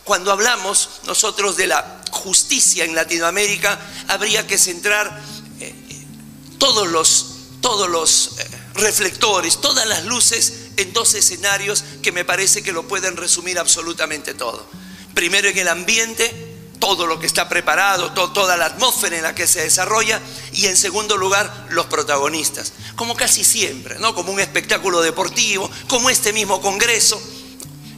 Cuando hablamos nosotros de la justicia en Latinoamérica, habría que centrar todos los reflectores, todas las luces en dos escenarios que me parece que lo pueden resumir absolutamente todo. Primero, en el ambiente, todo lo que está preparado, toda la atmósfera en la que se desarrolla, y en segundo lugar, los protagonistas, como casi siempre, ¿no? Como un espectáculo deportivo, como este mismo congreso.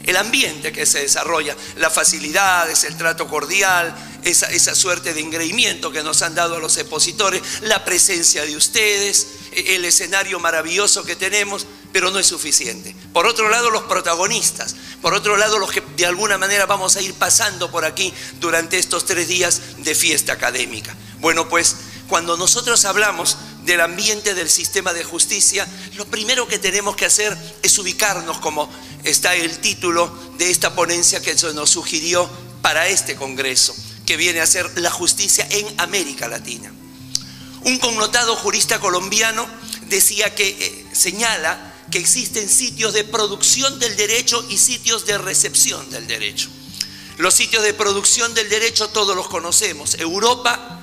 El ambiente que se desarrolla, las facilidades, el trato cordial, esa suerte de engreimiento que nos han dado a los expositores, la presencia de ustedes, el escenario maravilloso que tenemos, pero no es suficiente. Por otro lado, los protagonistas, por otro lado, los que de alguna manera vamos a ir pasando por aquí durante estos 3 días de fiesta académica. Bueno, pues cuando nosotros hablamos del ambiente del sistema de justicia, lo primero que tenemos que hacer es ubicarnos, como está el título de esta ponencia que se nos sugirió para este congreso, que viene a ser la justicia en América Latina. Un connotado jurista colombiano decía que señala que existen sitios de producción del derecho y sitios de recepción del derecho. Los sitios de producción del derecho todos los conocemos, Europa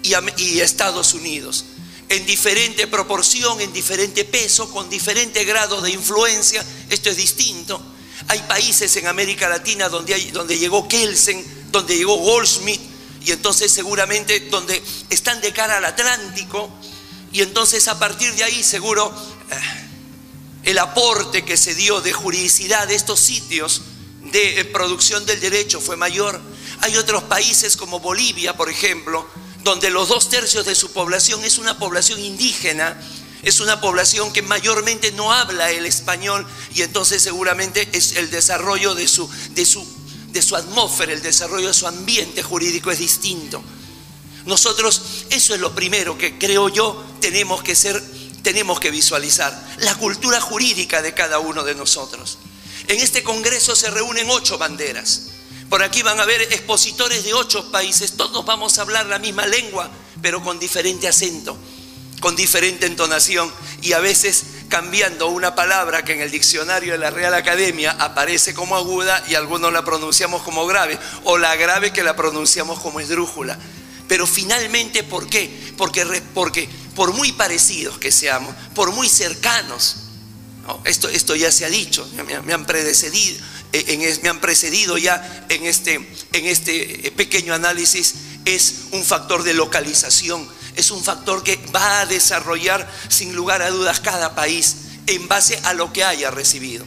y Estados Unidos, en diferente proporción, en diferente peso, con diferente grado de influencia. Esto es distinto. Hay países en América Latina donde llegó Kelsen, donde llegó Goldsmith, y entonces seguramente donde están de cara al Atlántico, y entonces a partir de ahí seguro el aporte que se dio de juridicidad de estos sitios de producción del derecho fue mayor. Hay otros países como Bolivia, por ejemplo, donde los 2/3 de su población es una población indígena, es una población que mayormente no habla el español, y entonces seguramente es el desarrollo de su atmósfera, el desarrollo de su ambiente jurídico es distinto. Nosotros, eso es lo primero que creo yo tenemos que visualizar, la cultura jurídica de cada uno de nosotros. En este congreso se reúnen 8 banderas. Por aquí van a haber expositores de 8 países, todos vamos a hablar la misma lengua, pero con diferente acento, con diferente entonación, y a veces cambiando una palabra que en el diccionario de la Real Academia aparece como aguda y algunos la pronunciamos como grave, o la grave que la pronunciamos como esdrújula. Pero finalmente, ¿por qué? Porque por muy parecidos que seamos, por muy cercanos, ¿no? Esto ya se ha dicho, me han precedido ya en este pequeño análisis. Es un factor de localización, es un factor que va a desarrollar sin lugar a dudas cada país en base a lo que haya recibido.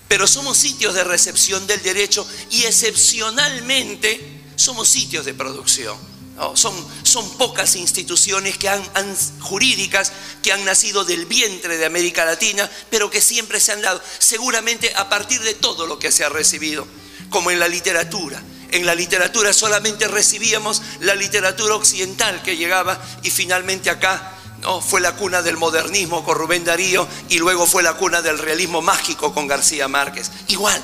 Pero somos sitios de recepción del derecho y excepcionalmente somos sitios de producción. No, son pocas instituciones jurídicas que han nacido del vientre de América Latina, pero que siempre se han dado, seguramente a partir de todo lo que se ha recibido, como en la literatura. En la literatura solamente recibíamos la literatura occidental que llegaba, y finalmente acá, ¿no?, fue la cuna del modernismo con Rubén Darío, y luego fue la cuna del realismo mágico con García Márquez. Igual,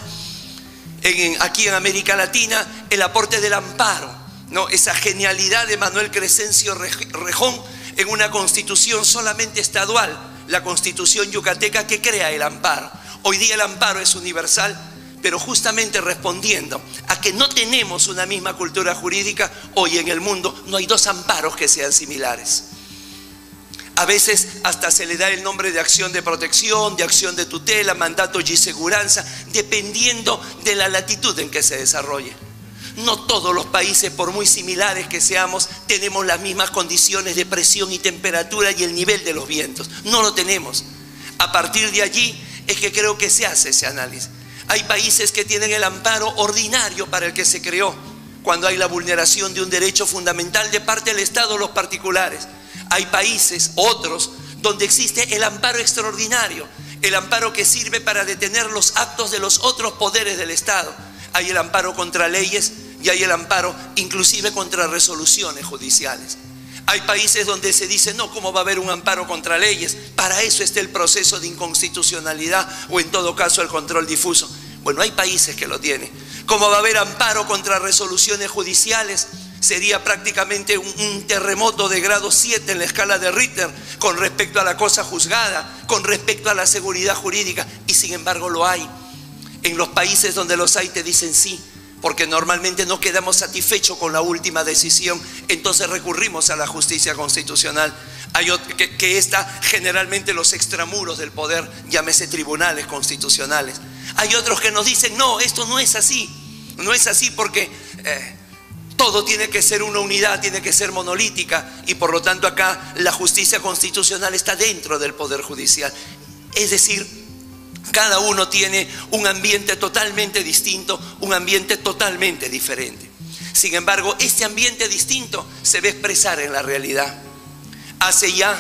aquí en América Latina, el aporte del amparo, ¿no?, esa genialidad de Manuel Crescencio Rejón en una constitución solamente estadual, la constitución yucateca, que crea el amparo. Hoy día el amparo es universal, pero justamente respondiendo a que no tenemos una misma cultura jurídica, hoy en el mundo no hay 2 amparos que sean similares. A veces hasta se le da el nombre de acción de protección, de acción de tutela, mandato y seguranza, dependiendo de la latitud en que se desarrolle. No todos los países, por muy similares que seamos, tenemos las mismas condiciones de presión y temperatura y el nivel de los vientos. No lo tenemos. A partir de allí es que creo que se hace ese análisis. Hay países que tienen el amparo ordinario para el que se creó, cuando hay la vulneración de un derecho fundamental de parte del Estado o los particulares. Hay países, otros, donde existe el amparo extraordinario, el amparo que sirve para detener los actos de los otros poderes del Estado. Hay el amparo contra leyes y hay el amparo inclusive contra resoluciones judiciales. Hay países donde se dice, no, ¿cómo va a haber un amparo contra leyes? Para eso está el proceso de inconstitucionalidad, o en todo caso el control difuso. Bueno, hay países que lo tienen. ¿Cómo va a haber amparo contra resoluciones judiciales? Sería prácticamente un terremoto de grado 7 en la escala de Richter con respecto a la cosa juzgada, con respecto a la seguridad jurídica, y sin embargo lo hay. En los países donde los hay te dicen sí, porque normalmente no quedamos satisfechos con la última decisión, entonces recurrimos a la justicia constitucional. Hay otro, que está generalmente los extramuros del poder, llámese tribunales constitucionales. Hay otros que nos dicen, no, esto no es así, no es así porque todo tiene que ser una unidad, tiene que ser monolítica, y por lo tanto acá la justicia constitucional está dentro del poder judicial. Es decir, cada uno tiene un ambiente totalmente distinto, un ambiente totalmente diferente. Sin embargo, este ambiente distinto se ve expresar en la realidad. Hace ya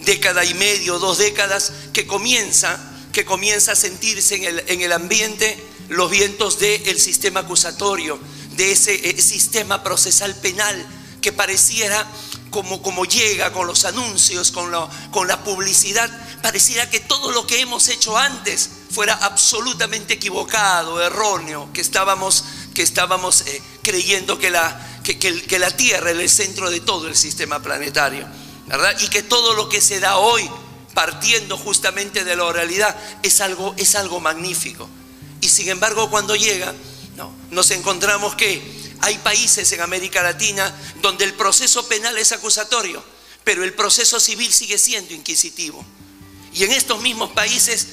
década y medio, 2 décadas, que comienza a sentirse en el ambiente los vientos del sistema acusatorio, de ese sistema procesal penal que pareciera, como llega con los anuncios, con la publicidad, pareciera que todo lo que hemos hecho antes fuera absolutamente equivocado, erróneo, que estábamos creyendo que la Tierra era el centro de todo el sistema planetario, ¿verdad? Y que todo lo que se da hoy, partiendo justamente de la oralidad, es algo magnífico. Y sin embargo, cuando llega, nos encontramos que hay países en América Latina donde el proceso penal es acusatorio, pero el proceso civil sigue siendo inquisitivo. Y en estos mismos países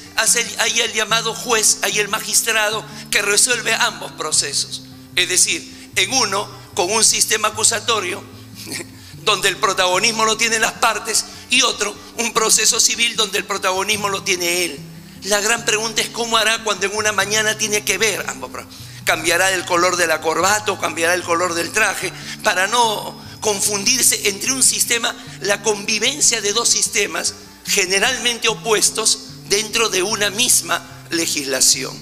hay el llamado juez, hay el magistrado que resuelve ambos procesos. Es decir, en uno con un sistema acusatorio donde el protagonismo lo tienen las partes, y otro, un proceso civil donde el protagonismo lo tiene él. La gran pregunta es cómo hará cuando en una mañana tiene que ver ambos. ¿Cambiará el color de la corbata o cambiará el color del traje? Para no confundirse entre un sistema, la convivencia de 2 sistemas generalmente opuestos dentro de una misma legislación.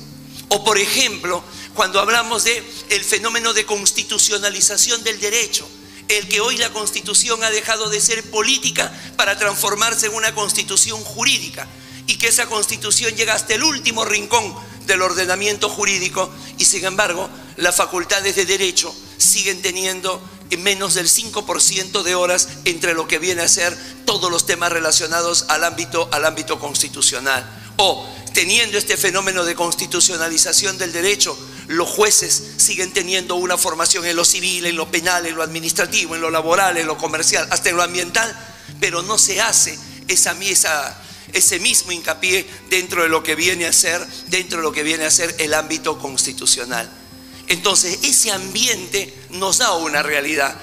O por ejemplo, cuando hablamos del fenómeno de constitucionalización del derecho, el que hoy la Constitución ha dejado de ser política para transformarse en una constitución jurídica, y que esa Constitución llega hasta el último rincón del ordenamiento jurídico, y sin embargo las facultades de derecho siguen teniendo menos del 5% de horas entre lo que viene a ser todos los temas relacionados al ámbito constitucional. O teniendo este fenómeno de constitucionalización del derecho, los jueces siguen teniendo una formación en lo civil, en lo penal, en lo administrativo, en lo laboral, en lo comercial, hasta en lo ambiental, pero no se hace ese mismo hincapié dentro de lo que viene a ser el ámbito constitucional. Entonces, ese ambiente nos da una realidad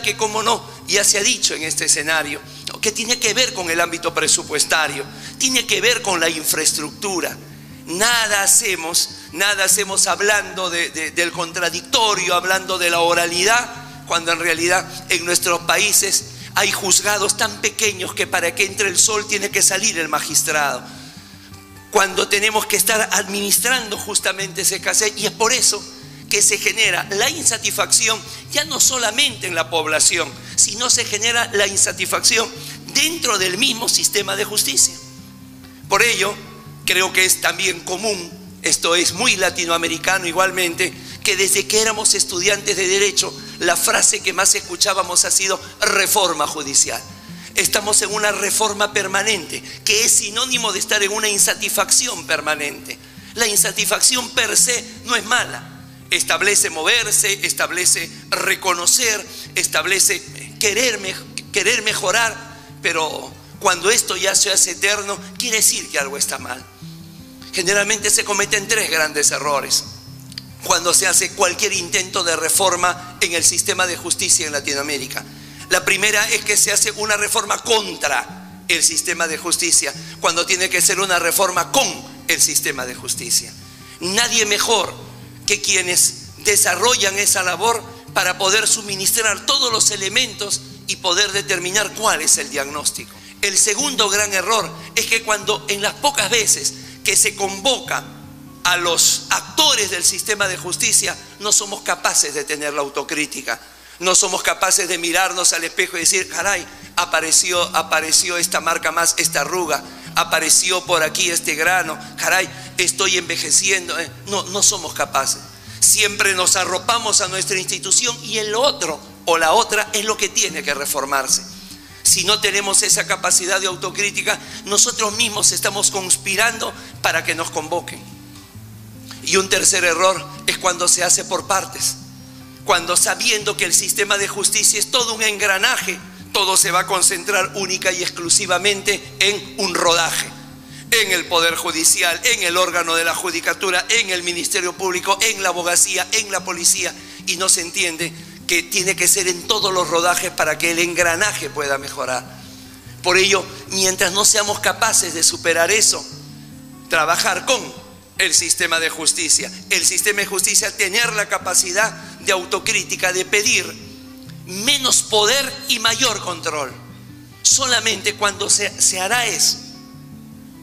que, como no, ya se ha dicho en este escenario, que tiene que ver con el ámbito presupuestario, tiene que ver con la infraestructura. Nada hacemos hablando del contradictorio, hablando de la oralidad, cuando en realidad en nuestros países hay juzgados tan pequeños que para que entre el sol tiene que salir el magistrado, cuando tenemos que estar administrando justamente ese escasez. Y es por eso que se genera la insatisfacción ya no solamente en la población, sino se genera la insatisfacción dentro del mismo sistema de justicia. Por ello, creo que es también común, esto es muy latinoamericano igualmente, que desde que éramos estudiantes de Derecho, la frase que más escuchábamos ha sido reforma judicial. Estamos en una reforma permanente, que es sinónimo de estar en una insatisfacción permanente. La insatisfacción per se no es mala. Establece moverse, establece reconocer, establece querer mejorar, pero cuando esto ya se hace eterno, quiere decir que algo está mal. Generalmente se cometen 3 grandes errores cuando se hace cualquier intento de reforma en el sistema de justicia en Latinoamérica. La primera es que se hace una reforma contra el sistema de justicia, cuando tiene que ser una reforma con el sistema de justicia. Nadie mejor que quienes desarrollan esa labor para poder suministrar todos los elementos y poder determinar cuál es el diagnóstico. El segundo gran error es que cuando en las pocas veces que se convoca a los actores del sistema de justicia, no somos capaces de tener la autocrítica, no somos capaces de mirarnos al espejo y decir, caray, apareció esta marca más, esta arruga, apareció por aquí este grano, caray, estoy envejeciendo. No somos capaces. Siempre nos arropamos a nuestra institución y el otro o la otra es lo que tiene que reformarse. Si no tenemos esa capacidad de autocrítica, nosotros mismos estamos conspirando para que nos convoquen. Y un tercer error es cuando se hace por partes. Cuando, sabiendo que el sistema de justicia es todo un engranaje, todo se va a concentrar única y exclusivamente en un rodaje, en el Poder Judicial, en el órgano de la judicatura, en el Ministerio Público, en la abogacía, en la policía, y no se entiende que tiene que ser en todos los rodajes para que el engranaje pueda mejorar. Por ello, mientras no seamos capaces de superar eso, trabajar con el sistema de justicia, tener la capacidad de autocrítica, de pedir menos poder y mayor control. Solamente cuando se hará eso,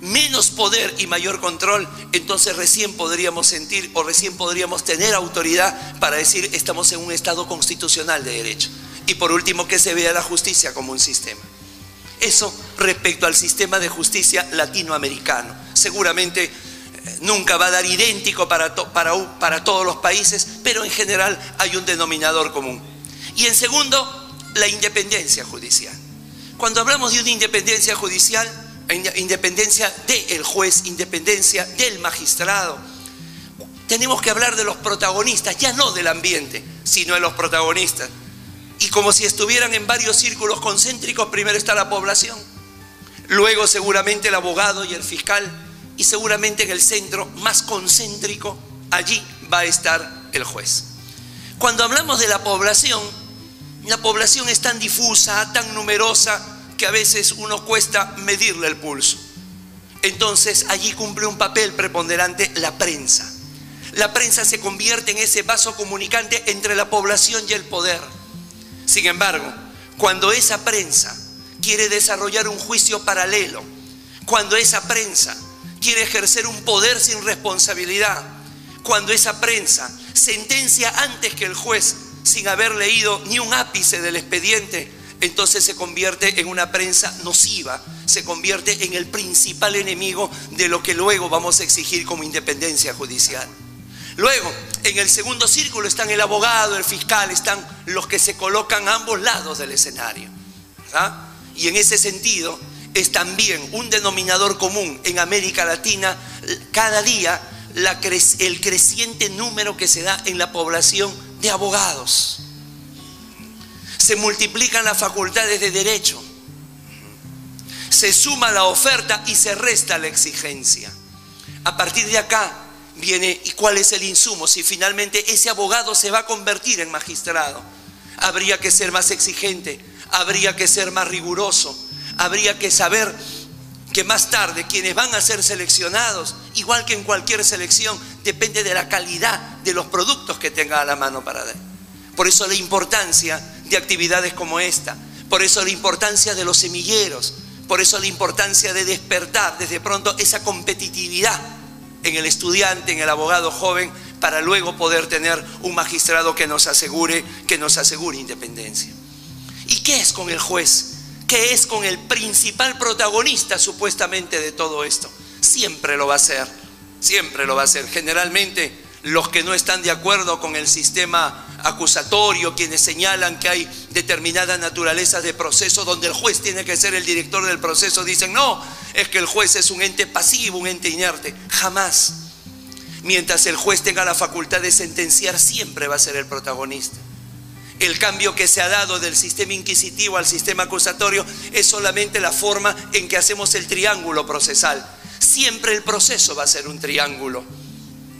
menos poder y mayor control, entonces recién podríamos sentir o recién podríamos tener autoridad para decir estamos en un estado constitucional de derecho. Y por último, que se vea la justicia como un sistema. Eso respecto al sistema de justicia latinoamericano. Seguramente nunca va a dar idéntico para todos los países, pero en general hay un denominador común. Y en segundo, la independencia judicial. Cuando hablamos de una independencia judicial, independencia del juez, independencia del magistrado, tenemos que hablar de los protagonistas, ya no del ambiente, sino de los protagonistas. Y como si estuvieran en varios círculos concéntricos, primero está la población, luego seguramente el abogado y el fiscal, y seguramente en el centro más concéntrico, allí va a estar el juez. Cuando hablamos de la población es tan difusa, tan numerosa, que a veces uno cuesta medirle el pulso. Entonces allí cumple un papel preponderante la prensa. La prensa se convierte en ese vaso comunicante entre la población y el poder. Sin embargo, cuando esa prensa quiere desarrollar un juicio paralelo, cuando esa prensa quiere ejercer un poder sin responsabilidad, cuando esa prensa sentencia antes que el juez sin haber leído ni un ápice del expediente, entonces se convierte en una prensa nociva, se convierte en el principal enemigo de lo que luego vamos a exigir como independencia judicial. Luego, en el segundo círculo están el abogado, el fiscal, están los que se colocan a ambos lados del escenario, ¿verdad? Y en ese sentido es también un denominador común en América Latina cada día el creciente número que se da en la población de abogados. Se multiplican las facultades de derecho, se suma la oferta y se resta la exigencia. A partir de acá viene, ¿y cuál es el insumo? Si finalmente ese abogado se va a convertir en magistrado, habría que ser más exigente, habría que ser más riguroso, habría que saber que más tarde quienes van a ser seleccionados, igual que en cualquier selección, depende de la calidad de los productos que tenga a la mano para dar. Por eso la importancia de actividades como esta, por eso la importancia de los semilleros, por eso la importancia de despertar desde pronto esa competitividad en el estudiante, en el abogado joven, para luego poder tener un magistrado que nos asegure independencia. ¿Y qué es con el juez? ¿Qué es con el principal protagonista supuestamente de todo esto? Siempre lo va a ser, siempre lo va a ser. Generalmente los que no están de acuerdo con el sistema acusatorio, quienes señalan que hay determinadas naturalezas de proceso donde el juez tiene que ser el director del proceso, dicen no, es que el juez es un ente pasivo, un ente inerte. Jamás. Mientras el juez tenga la facultad de sentenciar, siempre va a ser el protagonista. El cambio que se ha dado del sistema inquisitivo al sistema acusatorio es solamente la forma en que hacemos el triángulo procesal. Siempre el proceso va a ser un triángulo,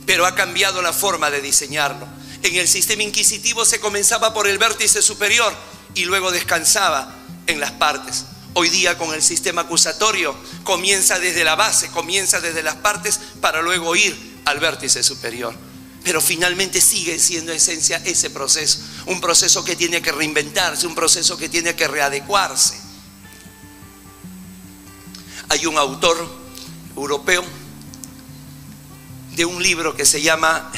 pero ha cambiado la forma de diseñarlo. En el sistema inquisitivo se comenzaba por el vértice superior y luego descansaba en las partes. Hoy día con el sistema acusatorio comienza desde la base, comienza desde las partes para luego ir al vértice superior. Pero finalmente sigue siendo esencia ese proceso, un proceso que tiene que reinventarse, un proceso que tiene que readecuarse. Hay un autor europeo de un libro que se llama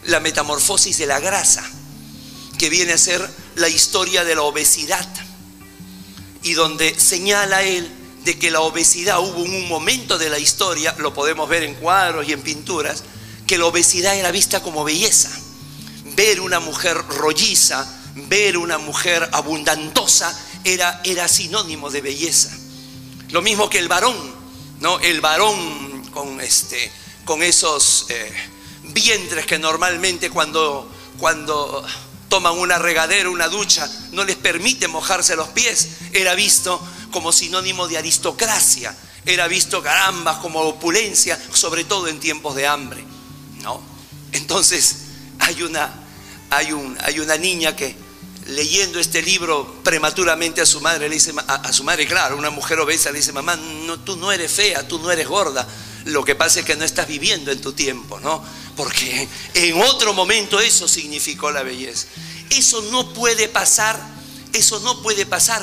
La metamorfosis de la grasa, que viene a ser la historia de la obesidad, y donde señala él de que la obesidad hubo en un momento de la historia, lo podemos ver en cuadros y en pinturas, que la obesidad era vista como belleza. Ver una mujer rolliza, ver una mujer abundantosa era sinónimo de belleza. Lo mismo que el varón, ¿no? El varón con esos vientres que normalmente cuando toman una regadera, una ducha, no les permite mojarse los pies, era visto como sinónimo de aristocracia, era visto, caramba, como opulencia, sobre todo en tiempos de hambre, ¿no? Entonces hay una niña que, leyendo este libro prematuramente a su madre, le dice, a su madre, claro, una mujer obesa, le dice, mamá, no, tú no eres fea, tú no eres gorda, lo que pasa es que no estás viviendo en tu tiempo, ¿no? Porque en otro momento eso significó la belleza. Eso no puede pasar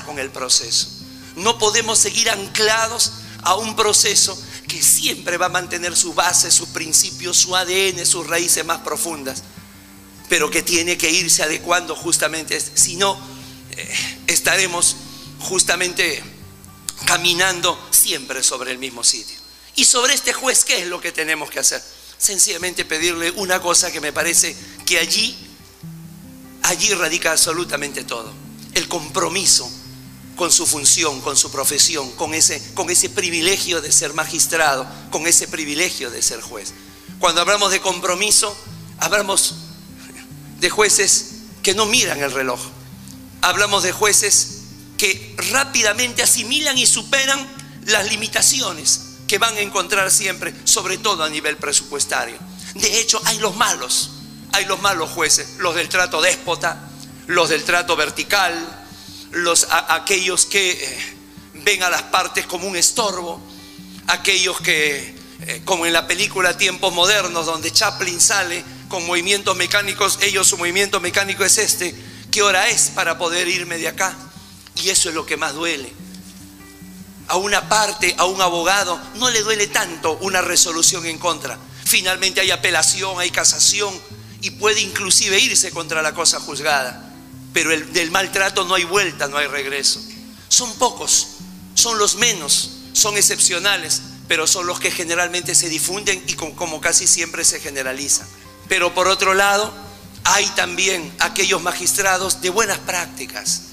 con el proceso. No podemos seguir anclados a un proceso que siempre va a mantener sus bases, sus principios, su ADN, sus raíces más profundas, pero que tiene que irse adecuando justamente, si no, estaremos justamente caminando siempre sobre el mismo sitio. Y sobre este juez, ¿qué es lo que tenemos que hacer? Sencillamente pedirle una cosa que me parece que allí radica absolutamente todo: el compromiso con su función, con su profesión, con ese privilegio de ser magistrado, con ese privilegio de ser juez. Cuando hablamos de compromiso, hablamos de jueces que no miran el reloj. Hablamos de jueces que rápidamente asimilan y superan las limitaciones que van a encontrar siempre, sobre todo a nivel presupuestario. De hecho, hay los malos jueces, los del trato déspota, los del trato vertical, aquellos que ven a las partes como un estorbo, aquellos que, como en la película Tiempos Modernos, donde Chaplin sale con movimientos mecánicos, su movimiento mecánico es este: ¿qué hora es para poder irme de acá? Y eso es lo que más duele. A una parte, a un abogado, no le duele tanto una resolución en contra. Finalmente hay apelación, hay casación y puede inclusive irse contra la cosa juzgada. Pero del maltrato no hay vuelta, no hay regreso. Son pocos, son los menos, son excepcionales, pero son los que generalmente se difunden y como casi siempre se generalizan. Pero por otro lado, hay también aquellos magistrados de buenas prácticas,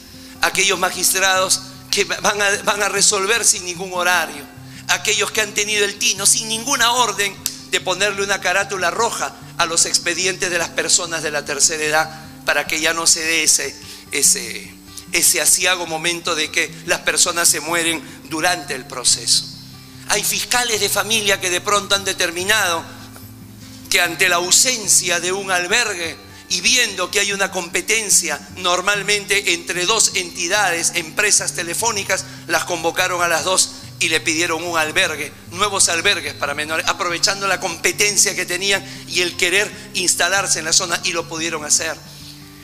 aquellos magistrados que van a resolver sin ningún horario, aquellos que han tenido el tino sin ninguna orden de ponerle una carátula roja a los expedientes de las personas de la tercera edad, para que ya no se dé ese aciago momento de que las personas se mueren durante el proceso. Hay fiscales de familia que de pronto han determinado que ante la ausencia de un albergue y viendo que hay una competencia normalmente entre dos entidades, empresas telefónicas, las convocaron a las dos y le pidieron un albergue, nuevos albergues para menores, aprovechando la competencia que tenían y el querer instalarse en la zona, y lo pudieron hacer.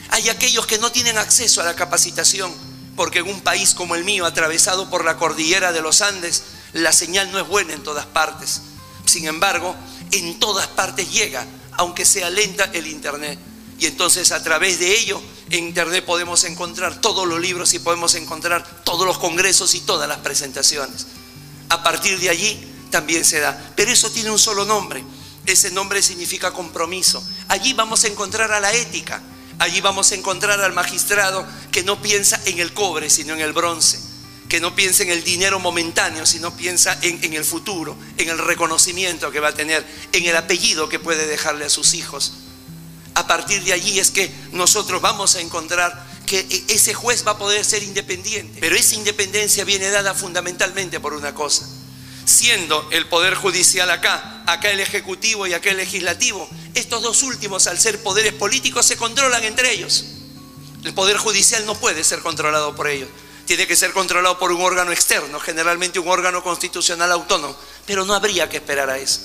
Hay aquellos que no tienen acceso a la capacitación, porque en un país como el mío, atravesado por la cordillera de los Andes, la señal no es buena en todas partes. Sin embargo, en todas partes llega, aunque sea lenta, el internet. Y entonces a través de ello, en internet podemos encontrar todos los libros y podemos encontrar todos los congresos y todas las presentaciones. A partir de allí también se da. Pero eso tiene un solo nombre. Ese nombre significa compromiso. Allí vamos a encontrar a la ética. Allí vamos a encontrar al magistrado que no piensa en el cobre, sino en el bronce, que no piensa en el dinero momentáneo, sino piensa en el futuro, en el reconocimiento que va a tener, en el apellido que puede dejarle a sus hijos. A partir de allí es que nosotros vamos a encontrar que ese juez va a poder ser independiente, pero esa independencia viene dada fundamentalmente por una cosa: siendo el poder judicial acá el ejecutivo y acá el legislativo, estos dos últimos, al ser poderes políticos, se controlan entre ellos. El poder judicial no puede ser controlado por ellos, tiene que ser controlado por un órgano externo, generalmente un órgano constitucional autónomo, pero no habría que esperar a eso.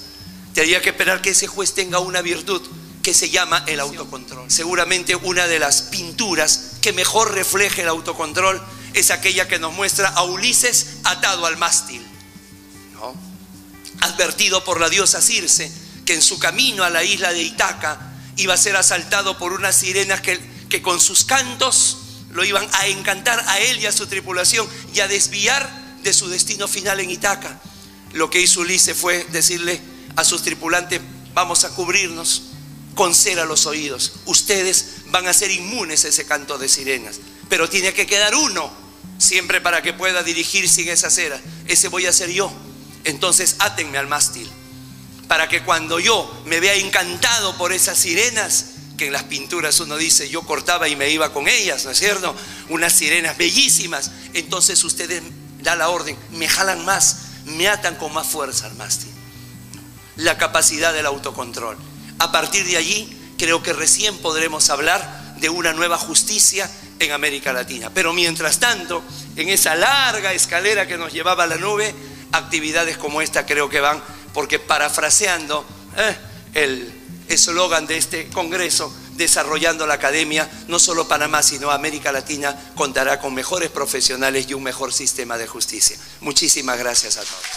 Tendría que esperar que ese juez tenga una virtud que se llama el autocontrol. Seguramente una de las pinturas que mejor refleja el autocontrol es aquella que nos muestra a Ulises atado al mástil, ¿no? Advertido por la diosa Circe que en su camino a la isla de Ítaca iba a ser asaltado por unas sirenas que con sus cantos lo iban a encantar a él y a su tripulación y a desviar de su destino final en Ítaca. Lo que hizo Ulises fue decirle a sus tripulantes: vamos a cubrirnos con cera los oídos, ustedes van a ser inmunes a ese canto de sirenas, pero tiene que quedar uno siempre para que pueda dirigir sin esa cera. Ese voy a ser yo, entonces átenme al mástil. para que cuando yo me vea encantado por esas sirenas, que en las pinturas uno dice, yo cortaba y me iba con ellas, ¿no es cierto? Unas sirenas bellísimas. Entonces ustedes dan la orden, me jalan más, me atan con más fuerza al mástil. La capacidad del autocontrol. A partir de allí, creo que recién podremos hablar de una nueva justicia en América Latina. Pero mientras tanto, en esa larga escalera que nos llevaba a la nube, actividades como esta creo que van, porque parafraseando el eslogan de este congreso, desarrollando la academia, no solo Panamá, sino América Latina contará con mejores profesionales y un mejor sistema de justicia. Muchísimas gracias a todos.